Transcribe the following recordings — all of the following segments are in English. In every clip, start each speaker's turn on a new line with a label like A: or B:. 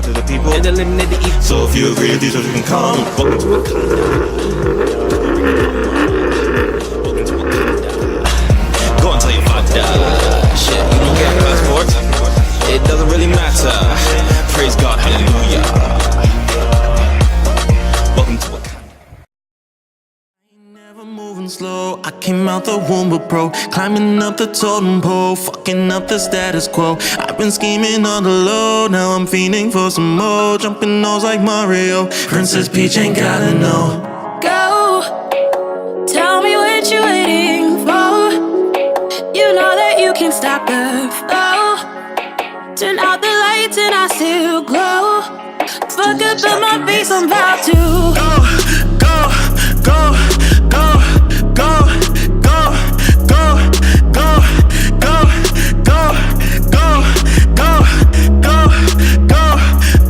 A: to the people and eliminate the evil. So if you agree with these, you can come. Welcome to Go and tell your father. Shit, you don't get a passport. It doesn't really matter. Praise God, hallelujah. Welcome to Never moving slow. I came out the womb a pro, climbing up the totem pole, fucking up the status quo. I've been scheming on the low, now I'm fiending for some more. Jumping nose like Mario. Princess Peach ain't gotta know.
B: Go, tell me what you're waiting for. You know that you can stop the flow. Turn out the lights and I still glow. Fuck up in my face, I'm about to
A: Go, go, go, go, go, go, go, go, go, go, go, go, go, go,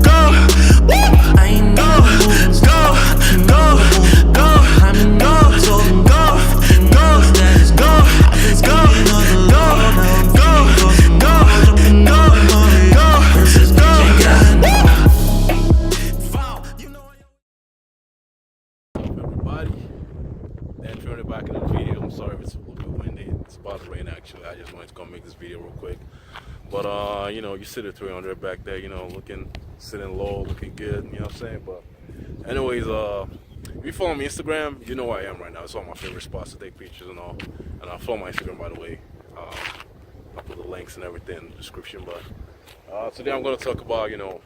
A: go. I ain't go, go, go, go, go, go, go, go, go,
C: Everybody, and turn it back into the video. I'm sorry if it's a little bit windy. It's about to rain actually. I just wanted to come make this video real quick. But you know, you sit at 300 back there, you know, sitting low, looking good, you know what I'm saying? But anyways, if you follow me on Instagram, you know where I am right now. It's all my favorite spots to take pictures and all. And I'll follow my Instagram, by the way. I'll put the links and everything in the description. But today I'm going to talk about, you know,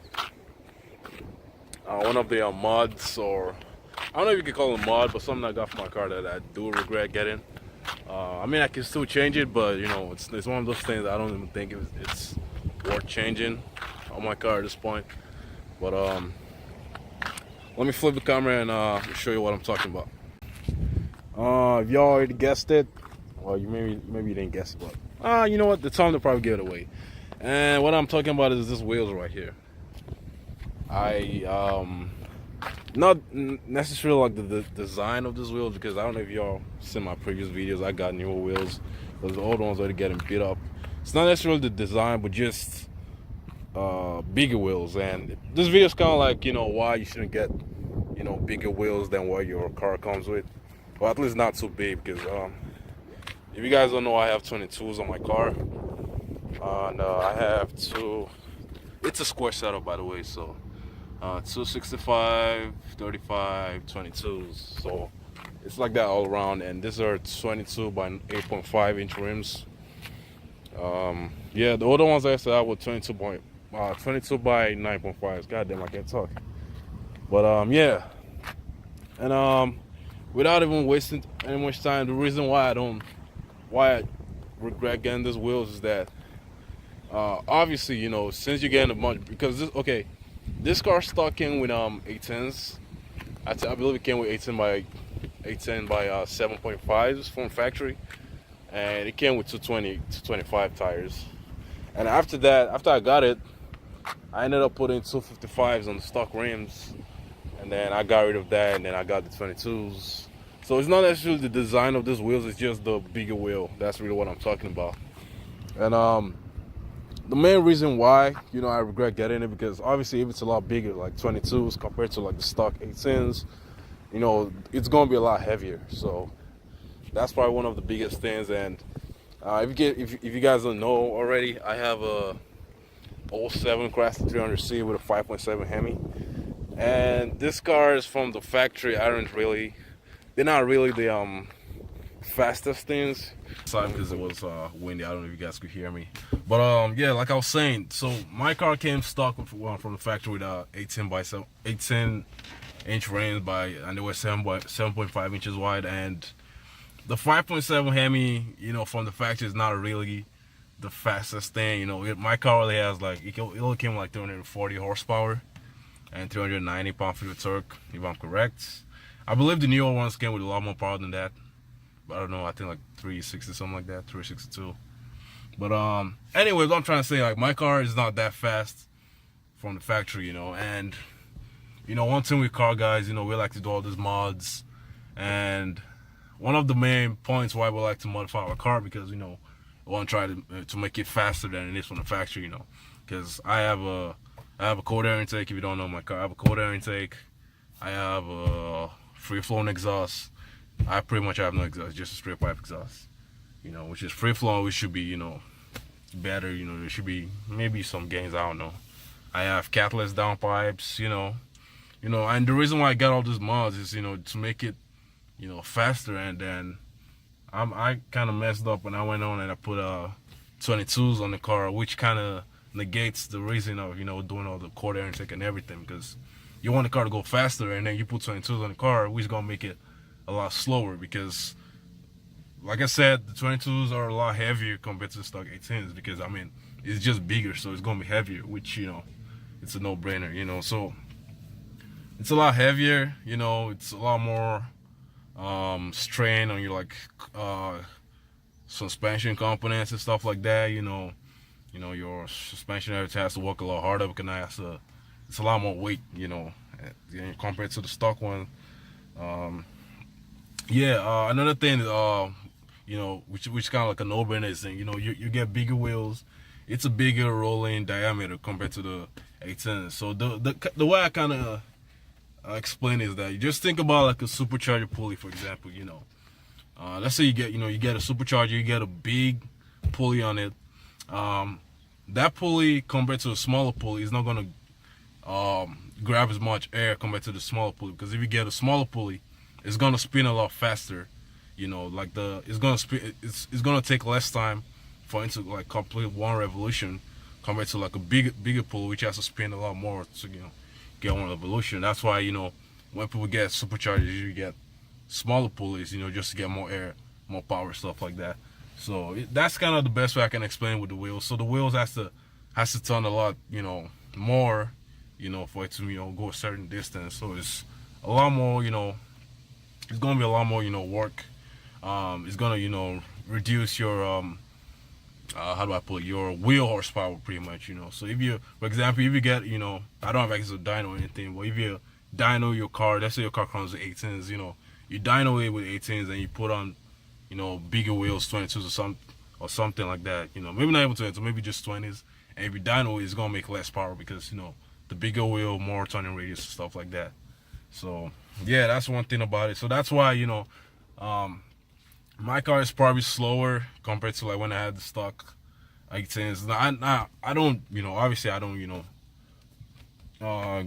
C: one of the mods, or I don't know if you can call it a mod, but something I got for my car that I do regret getting. I mean, I can still change it, but you know, it's one of those things I don't even think it's worth changing on my car at this point. But let me flip the camera and show you what I'm talking about. If y'all already guessed it, well, you maybe you didn't guess it, but you know what? It's time to probably give it away. And what I'm talking about is this wheels right here. Not necessarily like the design of these wheels, because I don't know if y'all seen my previous videos. I got newer wheels because the old ones are getting beat up. It's not necessarily the design, but just bigger wheels. And this video is kind of like, you know, why you shouldn't get, you know, bigger wheels than what your car comes with, or at least not too big. Because if you guys don't know, I have 22s on my car, and I have two. It's a square setup, by the way, so 265, 35, 22s, so it's like that all around. And these are 22 by 8.5 inch rims. Yeah, the older ones I said I were 22 by 9.5s. Goddamn, I can't talk. But yeah, and without even wasting any much time, the reason why I regret getting these wheels is that obviously, you know, since you're getting a bunch, because this car stock in with 810s. I believe it came with 810 by 7.5s from factory, and it came with 225 tires. And after I got it, I ended up putting 255s on the stock rims, and then I got rid of that, and then I got the 22s. So it's not necessarily the design of these wheels, it's just the bigger wheel. That's really what I'm talking about. And the main reason why, you know, I regret getting it, because obviously if it's a lot bigger, like 22s compared to like the stock 810s, you know, it's gonna be a lot heavier. So that's probably one of the biggest things. And if you guys don't know already, I have a 07 Craftsman 300C with a 5.7 Hemi, and this car is from the factory. They're not really the fastest things. Sorry, because it was windy. I don't know if you guys could hear me, but yeah, like I was saying, so my car came stock from the factory with 810 inch rims and they were 7.5 inches wide. And the 5.7 Hemi, you know, from the factory is not really the fastest thing. You know, my car only has like, it only came with like 340 horsepower and 390 pound-feet of torque, if I'm correct. I believe the newer ones came with a lot more power than that. I don't know, I think like 360, something like that, 362. But anyways, what I'm trying to say, like, my car is not that fast from the factory, you know. And you know, one thing with car guys, you know, we like to do all these mods. And one of the main points why we like to modify our car, because, you know, we want to try to make it faster than it is from the factory, you know. Because I have a I have a cold air intake. If you don't know my car, I have a cold air intake. I have a free flowing exhaust. I pretty much have no exhaust, just a straight pipe exhaust. You know, which is free flowing, which should be, you know, better. You know, there should be maybe some gains. I don't know. I have catless downpipes. And the reason why I got all these mods is, you know, to make it, you know, faster. And then I kind of messed up when I went on and I put 22s on the car, which kind of negates the reason of, you know, doing all the cold air intake and everything, because you want the car to go faster, and then you put 22s on the car, which is gonna make it a lot slower, because like I said, the 22s are a lot heavier compared to the stock 18s, because I mean, it's just bigger, so it's gonna be heavier, which, you know, it's a no-brainer, you know. So it's a lot heavier, you know, it's a lot more strain on your, like, suspension components and stuff like that. You know, your suspension everything has to work a lot harder, because now it's a lot more weight, you know, compared to the stock one. Another thing, you know, which kind of like a no-brainer is, you know, you get bigger wheels. It's a bigger rolling diameter compared to the 18. So the way I kind of explain is that you just think about like a supercharger pulley, for example. You know, let's say you get a supercharger, you get a big pulley on it. That pulley compared to a smaller pulley is not gonna grab as much air compared to the smaller pulley, because if you get a smaller pulley, it's gonna spin a lot faster. You know, like it's gonna take less time for it to like complete one revolution compared to like a bigger pulley, which has to spin a lot more to, you know, get one revolution. That's why, you know, when people get superchargers, you get smaller pulleys, you know, just to get more air, more power, stuff like that. So that's kind of the best way I can explain with the wheels. So the wheels has to turn a lot, you know, more, you know, for it to, you know, go a certain distance. So it's a lot more, you know, it's gonna be a lot more, you know, work. It's gonna, you know, reduce your how do I put it, your wheel horsepower, pretty much, you know. So if you, for example, if you get, you know, I don't have access to dyno or anything, but if you dyno your car, let's say your car comes with 18s, you know, you dyno it with 18s and you put on, you know, bigger wheels, 22s or something like that, you know, maybe not even 22, maybe just 20s, and if you dyno it, it's gonna make less power, because, you know, the bigger wheel, more turning radius, stuff like that. So yeah, that's one thing about it. So that's why, you know, my car is probably slower compared to like when I had the stock 18s. Now, I don't, you know, obviously I don't, you know, I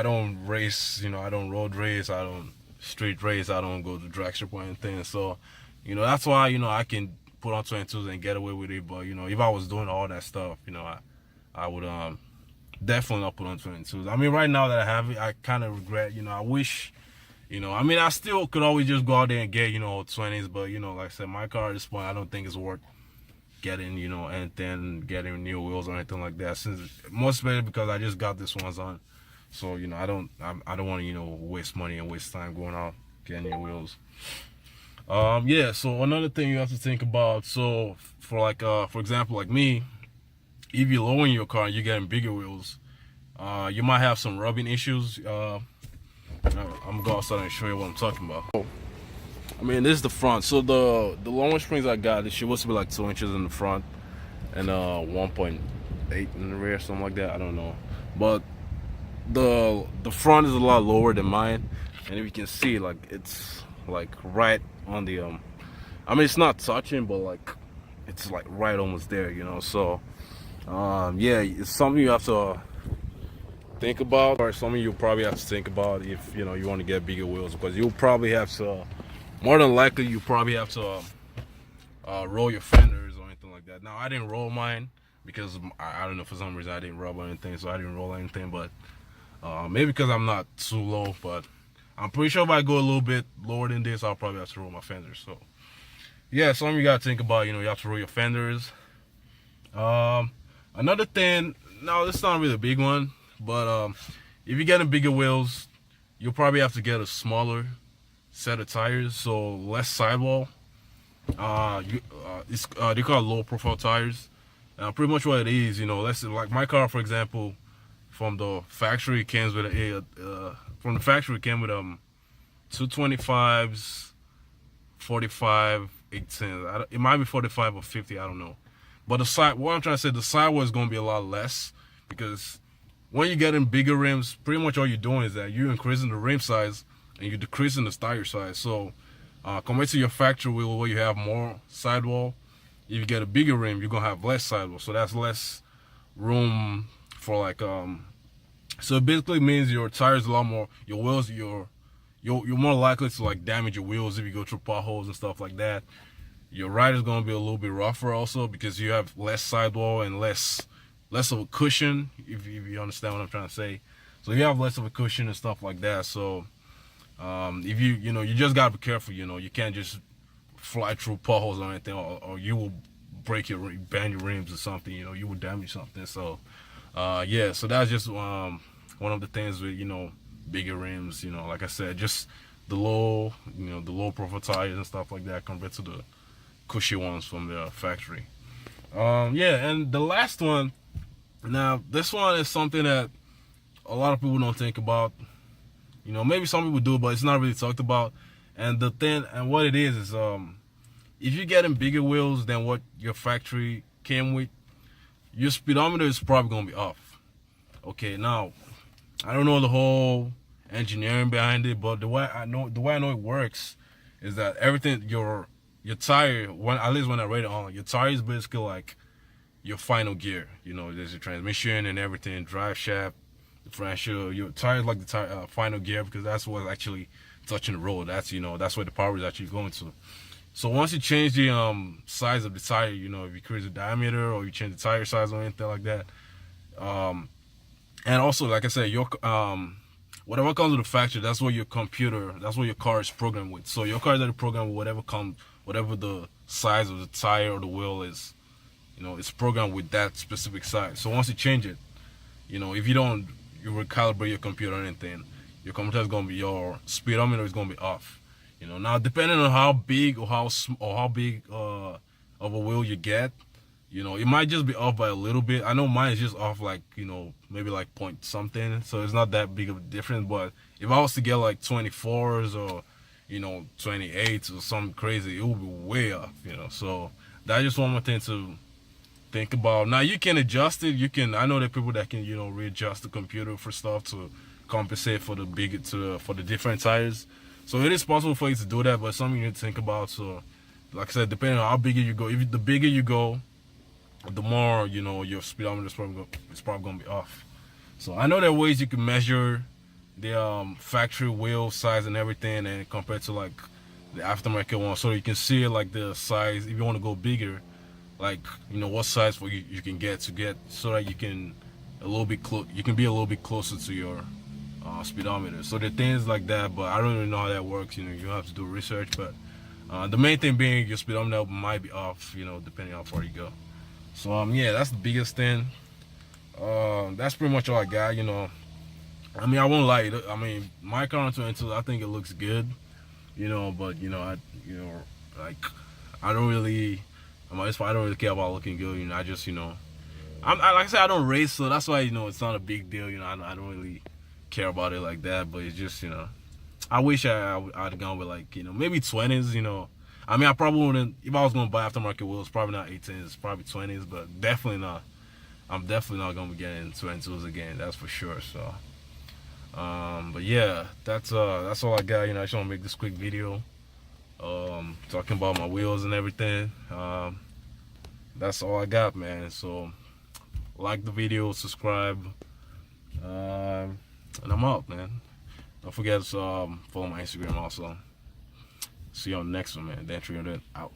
C: don't race, you know, I don't road race, I don't street race, I don't go to drag strip or anything. So, you know, that's why, you know, I can put on 22s and get away with it. But, you know, if I was doing all that stuff, you know, I would definitely not put on 22s. I mean, right now that I have it, I kind of regret, you know, I wish, you know, I mean, I still could always just go out there and get, you know, 20s, but, you know, like I said, my car at this point, I don't think it's worth getting, you know, anything, getting new wheels or anything like that, since most especially because I just got this ones on. So, you know, I don't want to, you know, waste money and waste time going out getting new wheels. Yeah, so another thing you have to think about, so for like for example, like me, if you're lowering your car and you're getting bigger wheels, you might have some rubbing issues. I'm gonna go outside and show you what I'm talking about. I mean, this is the front. So the lower springs I got, it's supposed to be like 2 inches in the front and 1.8 in the rear, something like that. I don't know, but the front is a lot lower than mine, and if you can see, like, it's like right on the I mean, it's not touching, but like it's like right almost there, you know. So yeah, it's something you have to think about, or something you probably have to think about if, you know, you want to get bigger wheels, because you'll probably have to, more than likely, you probably have to roll your fenders or anything like that. Now, I didn't roll mine because I don't know, for some reason I didn't rub or anything, so I didn't roll anything. But maybe because I'm not too low, but I'm pretty sure if I go a little bit lower than this, I'll probably have to roll my fenders. So yeah, something you gotta think about, you know, you have to roll your fenders. Another thing, no, this is not really a big one, but if you're getting bigger wheels, you'll probably have to get a smaller set of tires, so less sidewall. They call it low profile tires. Pretty much what it is, you know, let's say, like my car, for example, from the factory it came with 225s, 45, 18. It might be 45 or 50, I don't know. But what I'm trying to say, the sidewall is going to be a lot less, because when you get in bigger rims, pretty much all you're doing is that you're increasing the rim size and you're decreasing the tire size. So compared to your factory wheel where you have more sidewall, if you get a bigger rim, you're gonna have less sidewall. So that's less room for like so it basically means your tires a lot more, your wheels, you're more likely to like damage your wheels if you go through potholes and stuff like that. Your ride is gonna be a little bit rougher also because you have less sidewall and less of a cushion, if you understand what I'm trying to say. So you have less of a cushion and stuff like that. So if you just gotta be careful. You can't just fly through potholes or anything, or you will bend your rims or something. You will damage something. So yeah, so that's just one of the things with bigger rims. Like I said, just the low profile tires and stuff like that compared to the cushy ones from the factory. Yeah, and the last one. Now, this one is something that a lot of people don't think about. Maybe some people do, but it's not really talked about. And the thing, and what it is if you're getting bigger wheels than what your factory came with, your speedometer is probably gonna be off. Okay, now I don't know the whole engineering behind it, but the way I know it works is that everything your tire, at least when I read it on, your tire is basically like your final gear. There's your transmission and everything, drive shaft, differential. Your tire is like the final gear because that's what's actually touching the road. That's that's where the power is actually going to. So once you change the size of the tire, if you increase the diameter or you change the tire size or anything like that, and also like I said, your whatever comes with the factory, that's what your car is programmed with. So your car is already programmed with whatever the size of the tire or the wheel is. It's programmed with that specific size. So once you change it, if you don't recalibrate your computer or anything, your speedometer is gonna be off. Now depending on how big or how big of a wheel you get, it might just be off by a little bit. I know mine is just off like maybe like point something, so it's not that big of a difference. But if I was to get like 24s or 28s or something crazy, it would be way off. So that's just one more thing to think about. Now you can adjust it. I know there are people that can readjust the computer for stuff to compensate for the different tires. So it is possible for you to do that, but it's something you need to think about. So like I said, depending on how big you go, the bigger you go, the more your speedometer is probably gonna be off. So I know there are ways you can measure the factory wheel size and everything, and compared to like the aftermarket one, so you can see like the size if you want to go bigger. Like what size for you can get so that you can be a little bit closer to your speedometer. So there are things like that, but I don't really know how that works. You have to do research, but the main thing being your speedometer might be off, depending on how far you go. So yeah, that's the biggest thing. That's pretty much all I got. I mean, I won't lie. I mean, my car 22, I think it looks good, but like I don't really. I don't really care about looking good. I just, like I said, I don't race, so that's why, it's not a big deal. I don't really care about it like that. But it's just, I wish I'd gone with like, maybe 20s. I mean, I probably wouldn't. If I was gonna buy aftermarket wheels, probably not 18s, probably 20s, but definitely not. I'm definitely not gonna be getting 22s again. That's for sure. So, but yeah, that's all I got. I just want to make this quick video. Talking about my wheels and everything. That's all I got, man. So like the video, subscribe, and I'm out, man. Don't forget to follow my Instagram also. See you on the next one, man. Dan Trio out.